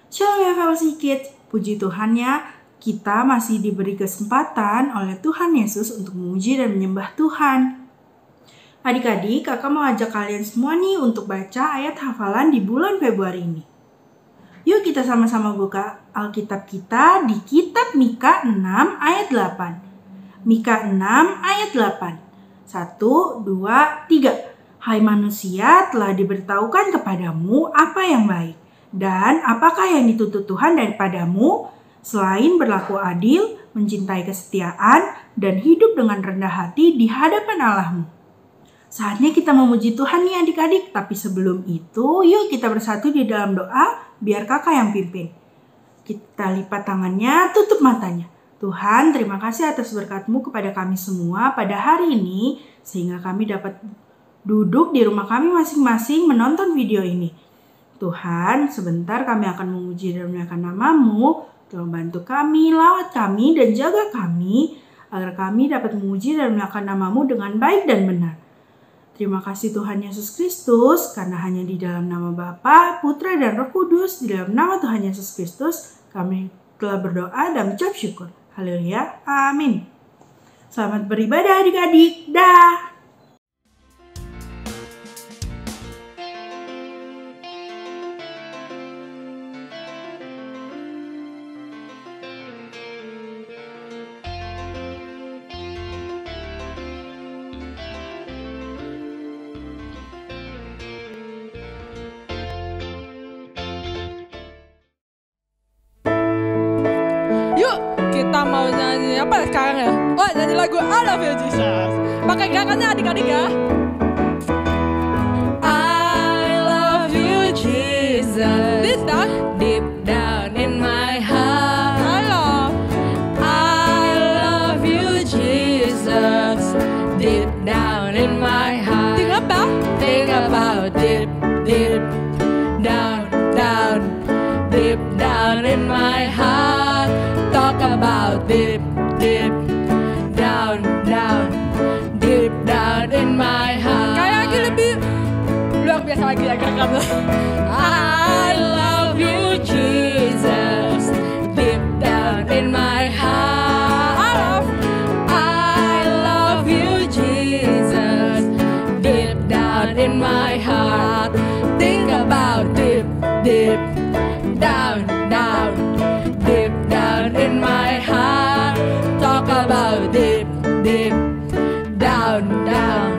Shalom ya Fellowship Kids, puji Tuhan ya, kita masih diberi kesempatan oleh Tuhan Yesus untuk memuji dan menyembah Tuhan. Adik-adik, kakak mau ajak kalian semua nih untuk baca ayat hafalan di bulan Februari ini. Yuk kita sama-sama buka Alkitab kita di kitab Mika 6 ayat 8. Mika 6 ayat 8. 1, 2, 3. Hai manusia, telah diberitahukan kepadamu apa yang baik. Dan apakah yang dituntut Tuhan daripadamu selain berlaku adil, mencintai kesetiaan, dan hidup dengan rendah hati di hadapan Allahmu? Saatnya kita memuji Tuhan nih adik-adik, tapi sebelum itu yuk kita bersatu di dalam doa biar kakak yang pimpin. Kita lipat tangannya, tutup matanya. Tuhan, terima kasih atas berkat-Mu kepada kami semua pada hari ini, sehingga kami dapat duduk di rumah kami masing-masing menonton video ini. Tuhan, sebentar kami akan memuji dan memuliakan nama-Mu. Tolong bantu kami, lawat kami, dan jaga kami, agar kami dapat memuji dan memuliakan nama-Mu dengan baik dan benar. Terima kasih Tuhan Yesus Kristus, karena hanya di dalam nama Bapa, Putra, dan Roh Kudus, di dalam nama Tuhan Yesus Kristus, kami telah berdoa dan mengucap syukur. Haleluya, amin. Selamat beribadah adik-adik, dah. Kita mau nyanyi apa sekarang ya? Oh, nyanyi lagu I Love You Jesus. Pakai gerakannya adik-adik ya. I love you Jesus. Deep down, deep down in my heart. I love you Jesus. Deep down in my heart. Think about deep, deep down, down, deep down in my heart. Talk about deep, deep down, down, deep down in my heart. Kayak lagi lebih luar biasa lagi ya gerakannya. I love you Jesus, deep down in my heart. I love you Jesus, deep down in my heart. Think about deep, deep down, down, deep down in my heart. Talk about deep, deep down, down,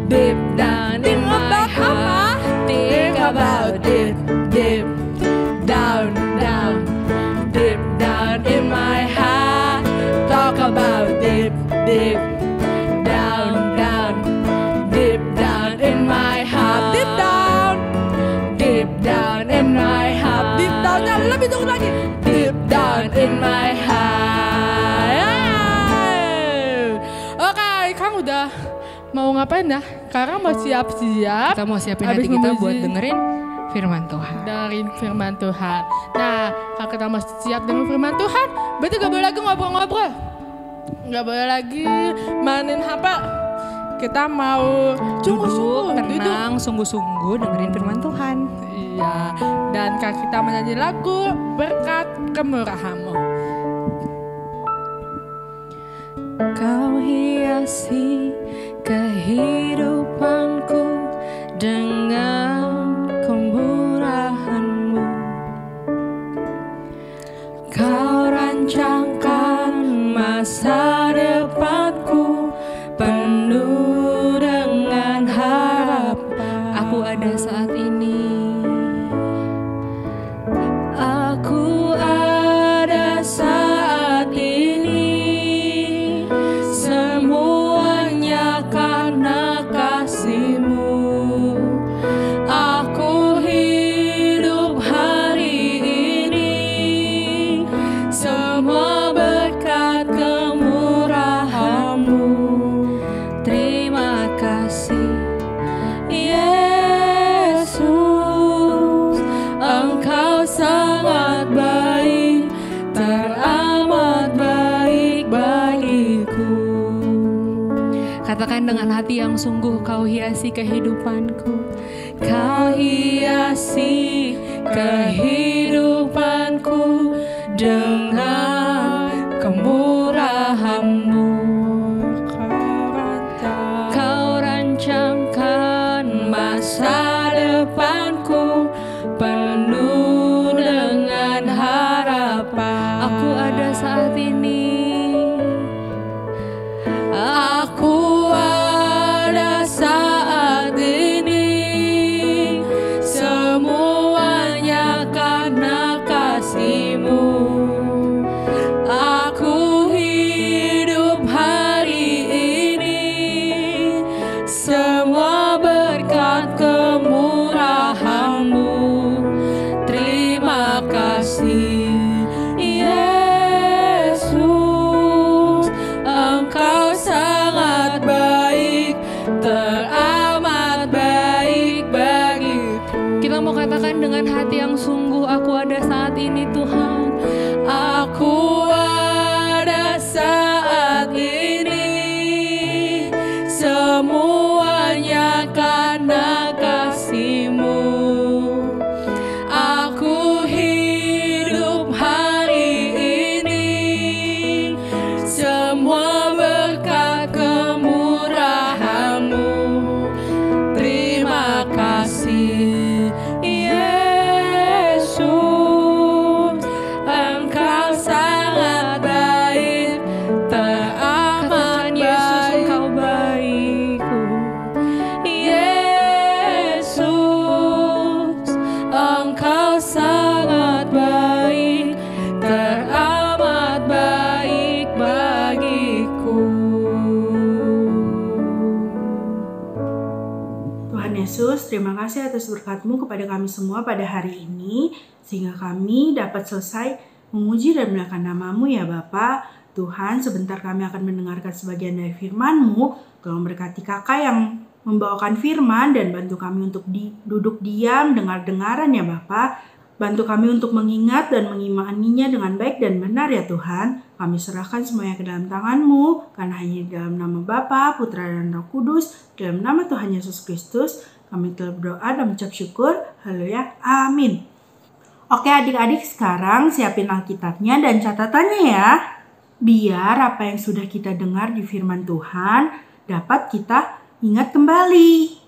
deep down in my heart. Think about deep, deep down, down, deep down in my heart. Talk about deep, deep down, down, deep down in my heart. Deep down, deep down in my heart. Deep downnya lebih turun lagi. Deep down in my heart. Oke, Kang udah mau ngapain ya? Sekarang mau siap-siap. Kita mau siapin hati kita buat dengerin firman Tuhan. Dengerin firman Tuhan. Nah, kalau kita mau siap dengan firman Tuhan, berarti gak boleh lagi ngobrol-ngobrol. Gak boleh lagi mainin HP. Kita mau duduk, tenang, sungguh-sungguh dengerin firman Tuhan. Iya, dan kita menyanyi lagu Berkat Kemurahan-Mu. Kau hiasi kehidupanku dengan kemurahan-Mu. Kau rancangkan masa depanku penuh dengan harapan. Aku ada saat ini. Aku ada saat ini. Semuanya karena kasih-Mu. Aku hidup hari ini. Semua berkat kemurahan-Mu. Terima kasih Yesus, Engkau sangat baik, teramat baik bagiku. Katakan dengan hati yang sungguh, Kau hiasi kehidupanku. Kau hiasi kehidupan dengan kemurahan-Mu. Kau rancangkan masa depanku penuh dengan harapan. Aku ada saat ini. Aku ada saat ini. Semuanya karena kasih-Mu. Aku hidup hari ini. Semua berkat kemurahan-Mu. Terima kasih Yesus, Engkau sangat baik, teramat baik bagiku. Kita mau katakan dengan hati yang sungguh, aku ada saat ini Tuhan. Aku ada saat ini. Semuanya karena kasih-Mu. Aku hidup hari ini. Semua berkat kemurahan-Mu. Terima kasih Yesus, Engkau sangat baik, teramat Yesus, Engkau baikku. Yesus, Engkau sangat baik, teramat baik bagiku. Tuhan Yesus, terima kasih atas berkat-Mu kepada kami semua pada hari ini, sehingga kami dapat selesai memuji dan memuliakan nama-Mu ya Bapa. Tuhan, sebentar kami akan mendengarkan sebagian dari firman-Mu. Tolong berkati kakak yang membawakan firman dan bantu kami untuk duduk diam, dengar-dengaran ya Bapa. Bantu kami untuk mengingat dan mengimaninya dengan baik dan benar ya Tuhan. Kami serahkan semuanya ke dalam tangan-Mu, karena hanya di dalam nama Bapa, Putra dan Roh Kudus, dalam nama Tuhan Yesus Kristus, kami telah berdoa dan mengucap syukur. Haleluya. Amin. Oke adik-adik, sekarang siapin Alkitabnya dan catatannya ya. Biar apa yang sudah kita dengar di firman Tuhan dapat kita ingat kembali.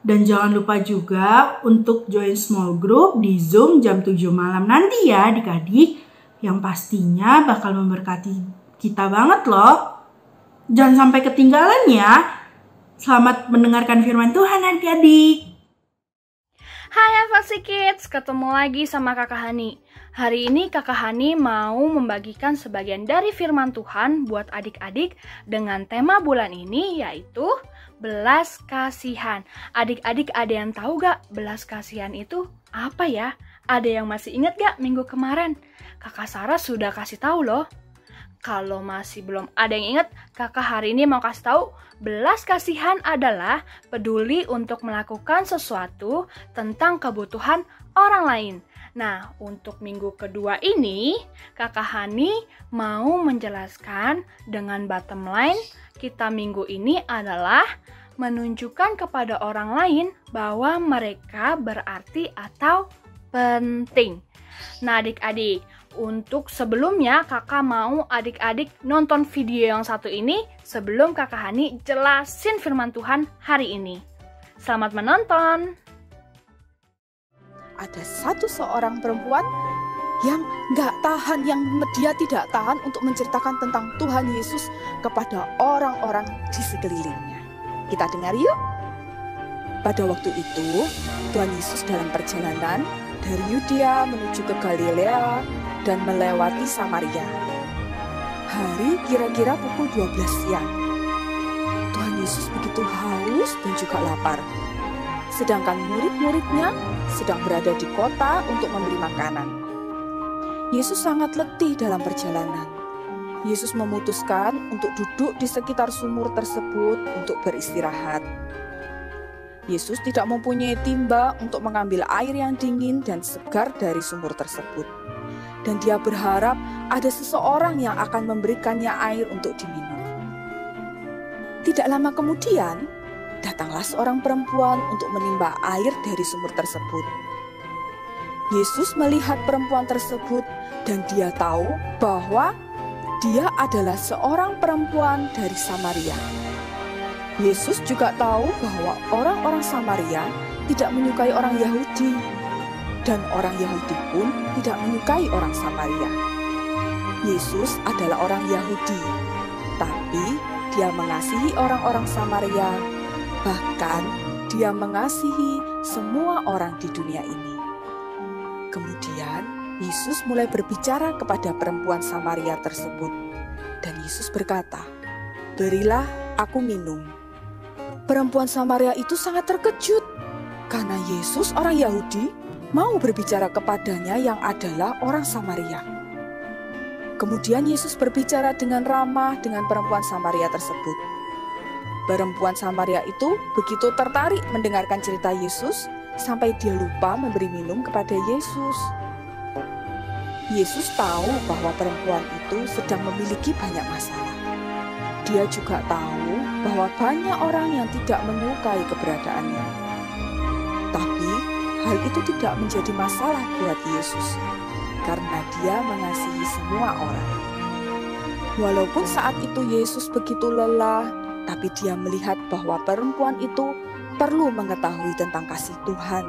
Dan jangan lupa juga untuk join small group di Zoom jam 7 malam nanti ya adik-adik. Yang pastinya bakal memberkati kita banget loh. Jangan sampai ketinggalan ya. Selamat mendengarkan firman Tuhan adik-adik. Hai Advasi Kids, ketemu lagi sama Kakak Hani. Hari ini Kakak Hani mau membagikan sebagian dari firman Tuhan buat adik-adik dengan tema bulan ini yaitu belas kasihan. Adik-adik ada yang tahu gak belas kasihan itu apa ya? Ada yang masih ingat gak minggu kemarin? Kakak Sarah sudah kasih tahu loh. Kalau masih belum ada yang ingat, kakak hari ini mau kasih tahu belas kasihan adalah peduli untuk melakukan sesuatu tentang kebutuhan orang lain. Nah, untuk minggu kedua ini, kakak Hani mau menjelaskan dengan bottom line kita minggu ini adalah menunjukkan kepada orang lain bahwa mereka berarti atau penting. Nah adik-adik, untuk sebelumnya kakak mau adik-adik nonton video yang satu ini sebelum kakak Hani jelasin firman Tuhan hari ini. Selamat menonton. Ada seorang perempuan yang dia tidak tahan untuk menceritakan tentang Tuhan Yesus kepada orang-orang di sekelilingnya. Kita dengar yuk. Pada waktu itu, Tuhan Yesus dalam perjalanan dari Yudea menuju ke Galilea dan melewati Samaria. Hari kira-kira pukul 12 siang. Tuhan Yesus begitu haus dan juga lapar. Sedangkan murid-muridnya sedang berada di kota untuk membeli makanan. Yesus sangat letih dalam perjalanan. Yesus memutuskan untuk duduk di sekitar sumur tersebut untuk beristirahat. Yesus tidak mempunyai timba untuk mengambil air yang dingin dan segar dari sumur tersebut. Dan dia berharap ada seseorang yang akan memberikannya air untuk diminum. Tidak lama kemudian, datanglah seorang perempuan untuk menimba air dari sumur tersebut. Yesus melihat perempuan tersebut dan dia tahu bahwa dia adalah seorang perempuan dari Samaria. Yesus juga tahu bahwa orang-orang Samaria tidak menyukai orang Yahudi, dan orang Yahudi pun tidak menyukai orang Samaria. Yesus adalah orang Yahudi, tapi dia mengasihi orang-orang Samaria, bahkan dia mengasihi semua orang di dunia ini. Kemudian Yesus mulai berbicara kepada perempuan Samaria tersebut, dan Yesus berkata, "Berilah aku minum." Perempuan Samaria itu sangat terkejut, karena Yesus orang Yahudi mau berbicara kepadanya yang adalah orang Samaria. Kemudian Yesus berbicara dengan ramah dengan perempuan Samaria tersebut. Perempuan Samaria itu begitu tertarik mendengarkan cerita Yesus, sampai dia lupa memberi minum kepada Yesus. Yesus tahu bahwa perempuan itu sedang memiliki banyak masalah. Dia juga tahu bahwa banyak orang yang tidak menyukai keberadaannya. Tapi hal itu tidak menjadi masalah buat Yesus, karena dia mengasihi semua orang. Walaupun saat itu Yesus begitu lelah, tapi dia melihat bahwa perempuan itu perlu mengetahui tentang kasih Tuhan.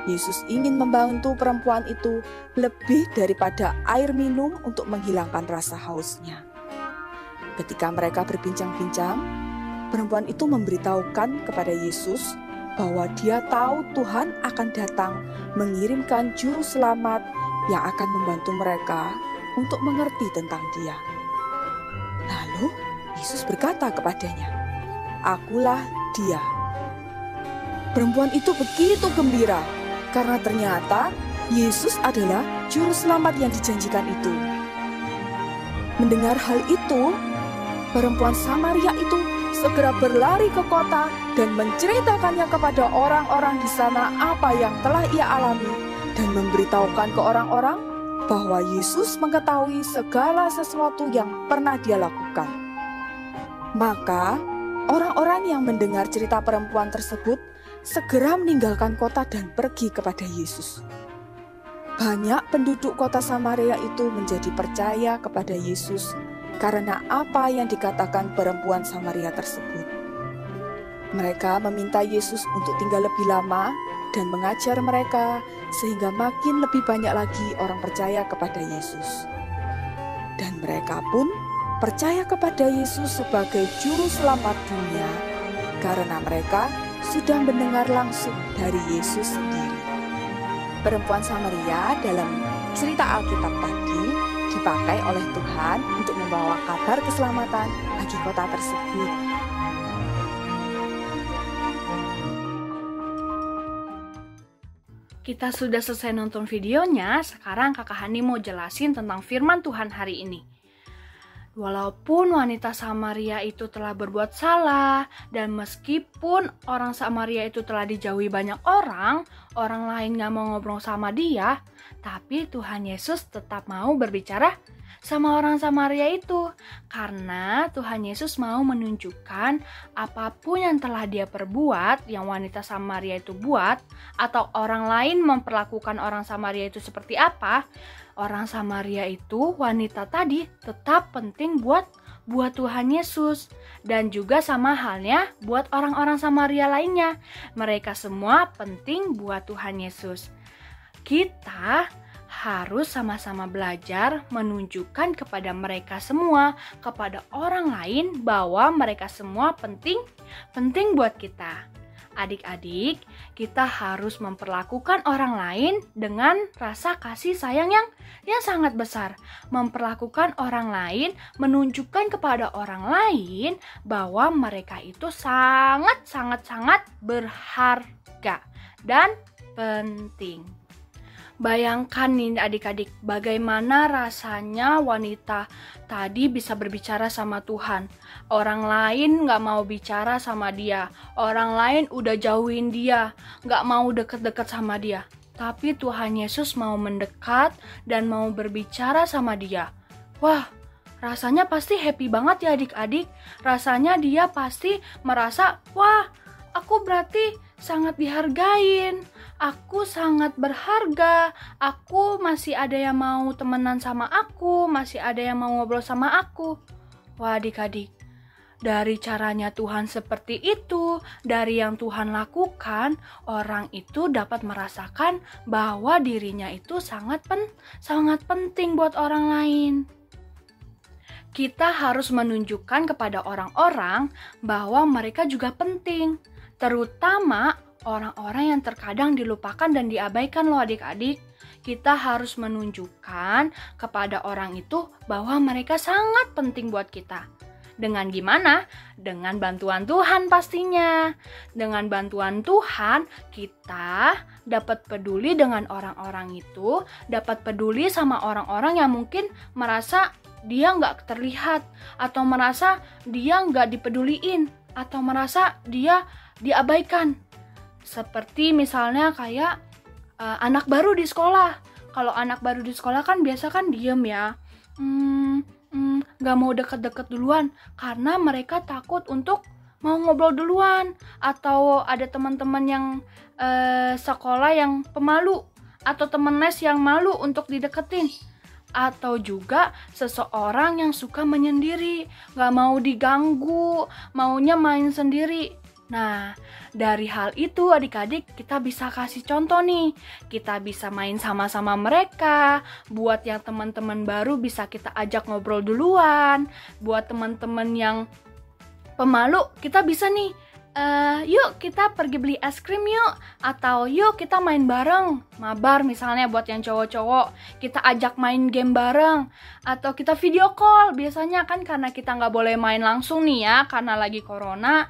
Yesus ingin membantu perempuan itu lebih daripada air minum untuk menghilangkan rasa hausnya. Ketika mereka berbincang-bincang, perempuan itu memberitahukan kepada Yesus bahwa dia tahu Tuhan akan datang mengirimkan juru selamat yang akan membantu mereka untuk mengerti tentang dia. Lalu Yesus berkata kepadanya, "Akulah dia." Perempuan itu begitu gembira karena ternyata Yesus adalah juru selamat yang dijanjikan itu. Mendengar hal itu, perempuan Samaria itu segera berlari ke kota dan menceritakannya kepada orang-orang di sana apa yang telah ia alami dan memberitahukan ke orang-orang bahwa Yesus mengetahui segala sesuatu yang pernah dia lakukan. Maka orang-orang yang mendengar cerita perempuan tersebut segera meninggalkan kota dan pergi kepada Yesus. Banyak penduduk kota Samaria itu menjadi percaya kepada Yesus karena apa yang dikatakan perempuan Samaria tersebut. Mereka meminta Yesus untuk tinggal lebih lama dan mengajar mereka sehingga makin lebih banyak lagi orang percaya kepada Yesus. Dan mereka pun percaya kepada Yesus sebagai juru selamat dunia karena mereka sudah mendengar langsung dari Yesus sendiri. Perempuan Samaria dalam cerita Alkitab tadi dipakai oleh Tuhan untuk membawa kabar keselamatan bagi kota tersebut. Kita sudah selesai nonton videonya, sekarang Kakak Hani mau jelasin tentang firman Tuhan hari ini. Walaupun wanita Samaria itu telah berbuat salah, dan meskipun orang Samaria itu telah dijauhi banyak orang lain gak mau ngobrol sama dia, tapi Tuhan Yesus tetap mau berbicara sama orang Samaria itu. Karena Tuhan Yesus mau menunjukkan apapun yang telah dia perbuat, yang wanita Samaria itu buat, atau orang lain memperlakukan orang Samaria itu seperti apa, orang Samaria itu, wanita tadi, tetap penting buat Tuhan Yesus. Dan juga sama halnya buat orang-orang Samaria lainnya. Mereka semua penting buat Tuhan Yesus. Kita harus sama-sama belajar menunjukkan kepada mereka semua, kepada orang lain, bahwa mereka semua penting buat kita. Adik-adik, kita harus memperlakukan orang lain dengan rasa kasih sayang yang sangat besar. Memperlakukan orang lain, menunjukkan kepada orang lain bahwa mereka itu sangat berharga dan penting. Bayangkan nih adik-adik, bagaimana rasanya wanita tadi bisa berbicara sama Tuhan. Orang lain gak mau bicara sama dia. Orang lain udah jauhin dia, gak mau deket-deket sama dia. Tapi Tuhan Yesus mau mendekat dan mau berbicara sama dia. Wah, rasanya pasti happy banget ya adik-adik. Rasanya dia pasti merasa, wah, aku berarti sangat dihargain, aku sangat berharga, aku masih ada yang mau temenan sama aku, masih ada yang mau ngobrol sama aku. Wah adik-adik, dari caranya Tuhan seperti itu, dari yang Tuhan lakukan, orang itu dapat merasakan bahwa dirinya itu sangat penting buat orang lain. Kita harus menunjukkan kepada orang-orang bahwa mereka juga penting, terutama orang-orang yang terkadang dilupakan dan diabaikan loh adik-adik. Kita harus menunjukkan kepada orang itu bahwa mereka sangat penting buat kita. Dengan gimana? Dengan bantuan Tuhan pastinya. Dengan bantuan Tuhan, kita dapat peduli dengan orang-orang itu, dapat peduli sama orang-orang yang mungkin merasa dia nggak terlihat, atau merasa dia nggak dipeduliin, atau merasa dia diabaikan. Seperti misalnya kayak anak baru di sekolah. Kalau anak baru di sekolah kan biasa kan diem ya. Gak mau deket-deket duluan karena mereka takut untuk mau ngobrol duluan, atau ada teman-teman yang sekolah yang pemalu, atau temen les yang malu untuk dideketin, atau juga seseorang yang suka menyendiri, gak mau diganggu, maunya main sendiri. Nah, dari hal itu adik-adik kita bisa kasih contoh nih. Kita bisa main sama-sama mereka. Buat yang teman-teman baru bisa kita ajak ngobrol duluan. Buat teman-teman yang pemalu kita bisa nih, yuk kita pergi beli es krim yuk. Atau yuk kita main bareng. Mabar misalnya buat yang cowok-cowok. Kita ajak main game bareng. Atau kita video call. Biasanya kan karena kita nggak boleh main langsung nih ya, karena lagi corona.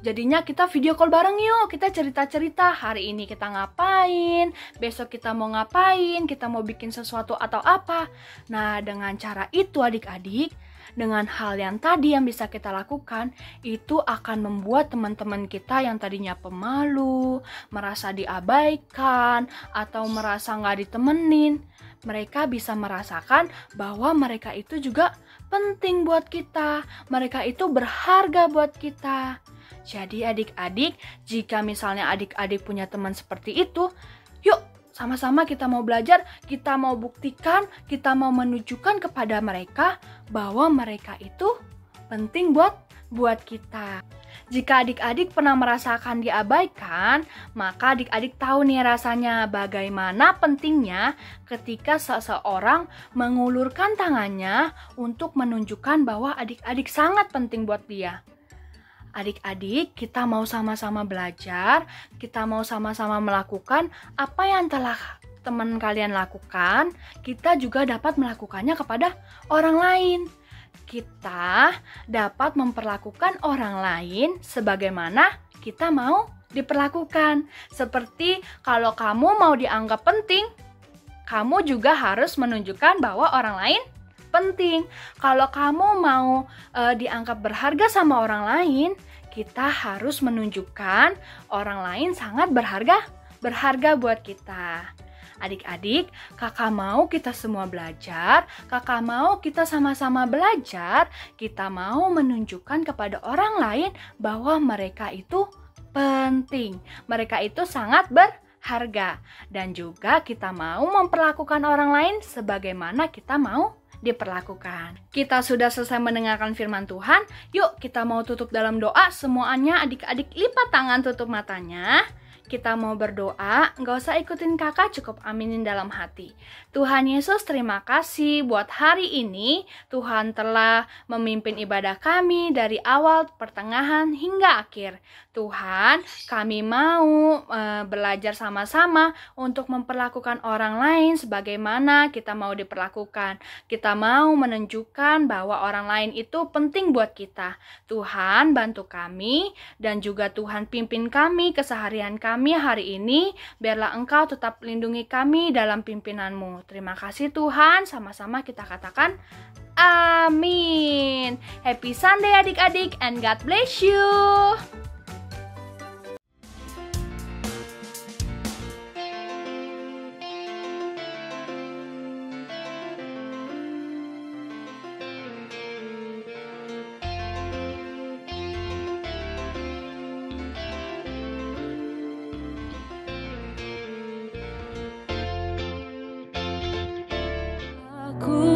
Jadinya kita video call bareng yuk, kita cerita-cerita hari ini kita ngapain, besok kita mau ngapain, kita mau bikin sesuatu atau apa. Nah, dengan cara itu adik-adik, dengan hal yang tadi yang bisa kita lakukan, itu akan membuat teman-teman kita yang tadinya pemalu, merasa diabaikan, atau merasa nggak ditemenin, mereka bisa merasakan bahwa mereka itu juga penting buat kita, mereka itu berharga buat kita. Jadi adik-adik, jika misalnya adik-adik punya teman seperti itu, yuk sama-sama kita mau belajar, kita mau buktikan, kita mau menunjukkan kepada mereka bahwa mereka itu penting buat kita. Jika adik-adik pernah merasakan diabaikan, maka adik-adik tahu nih rasanya bagaimana pentingnya ketika seseorang mengulurkan tangannya untuk menunjukkan bahwa adik-adik sangat penting buat dia. Adik-adik, kita mau sama-sama belajar, kita mau sama-sama melakukan apa yang telah teman kalian lakukan, kita juga dapat melakukannya kepada orang lain. Kita dapat memperlakukan orang lain sebagaimana kita mau diperlakukan. Seperti kalau kamu mau dianggap penting, kamu juga harus menunjukkan bahwa orang lain penting. Kalau kamu mau dianggap berharga sama orang lain, kita harus menunjukkan orang lain sangat berharga buat kita. Adik-adik, kakak mau kita semua belajar, kakak mau kita sama-sama belajar, kita mau menunjukkan kepada orang lain bahwa mereka itu penting, mereka itu sangat berharga, dan juga kita mau memperlakukan orang lain sebagaimana kita mau diperlakukan. Kita sudah selesai mendengarkan firman Tuhan. Yuk kita mau tutup dalam doa. Semuanya adik-adik lipat tangan, tutup matanya. Kita mau berdoa, nggak usah ikutin kakak, cukup aminin dalam hati. Tuhan Yesus, terima kasih buat hari ini. Tuhan telah memimpin ibadah kami dari awal, pertengahan, hingga akhir. Tuhan, kami mau belajar sama-sama untuk memperlakukan orang lain sebagaimana kita mau diperlakukan. Kita mau menunjukkan bahwa orang lain itu penting buat kita. Tuhan, bantu kami dan juga Tuhan pimpin kami keseharian kami hari ini. Biarlah Engkau tetap lindungi kami dalam pimpinan-Mu. Terima kasih Tuhan, sama-sama kita katakan amin. Happy Sunday adik-adik and God bless you. Ku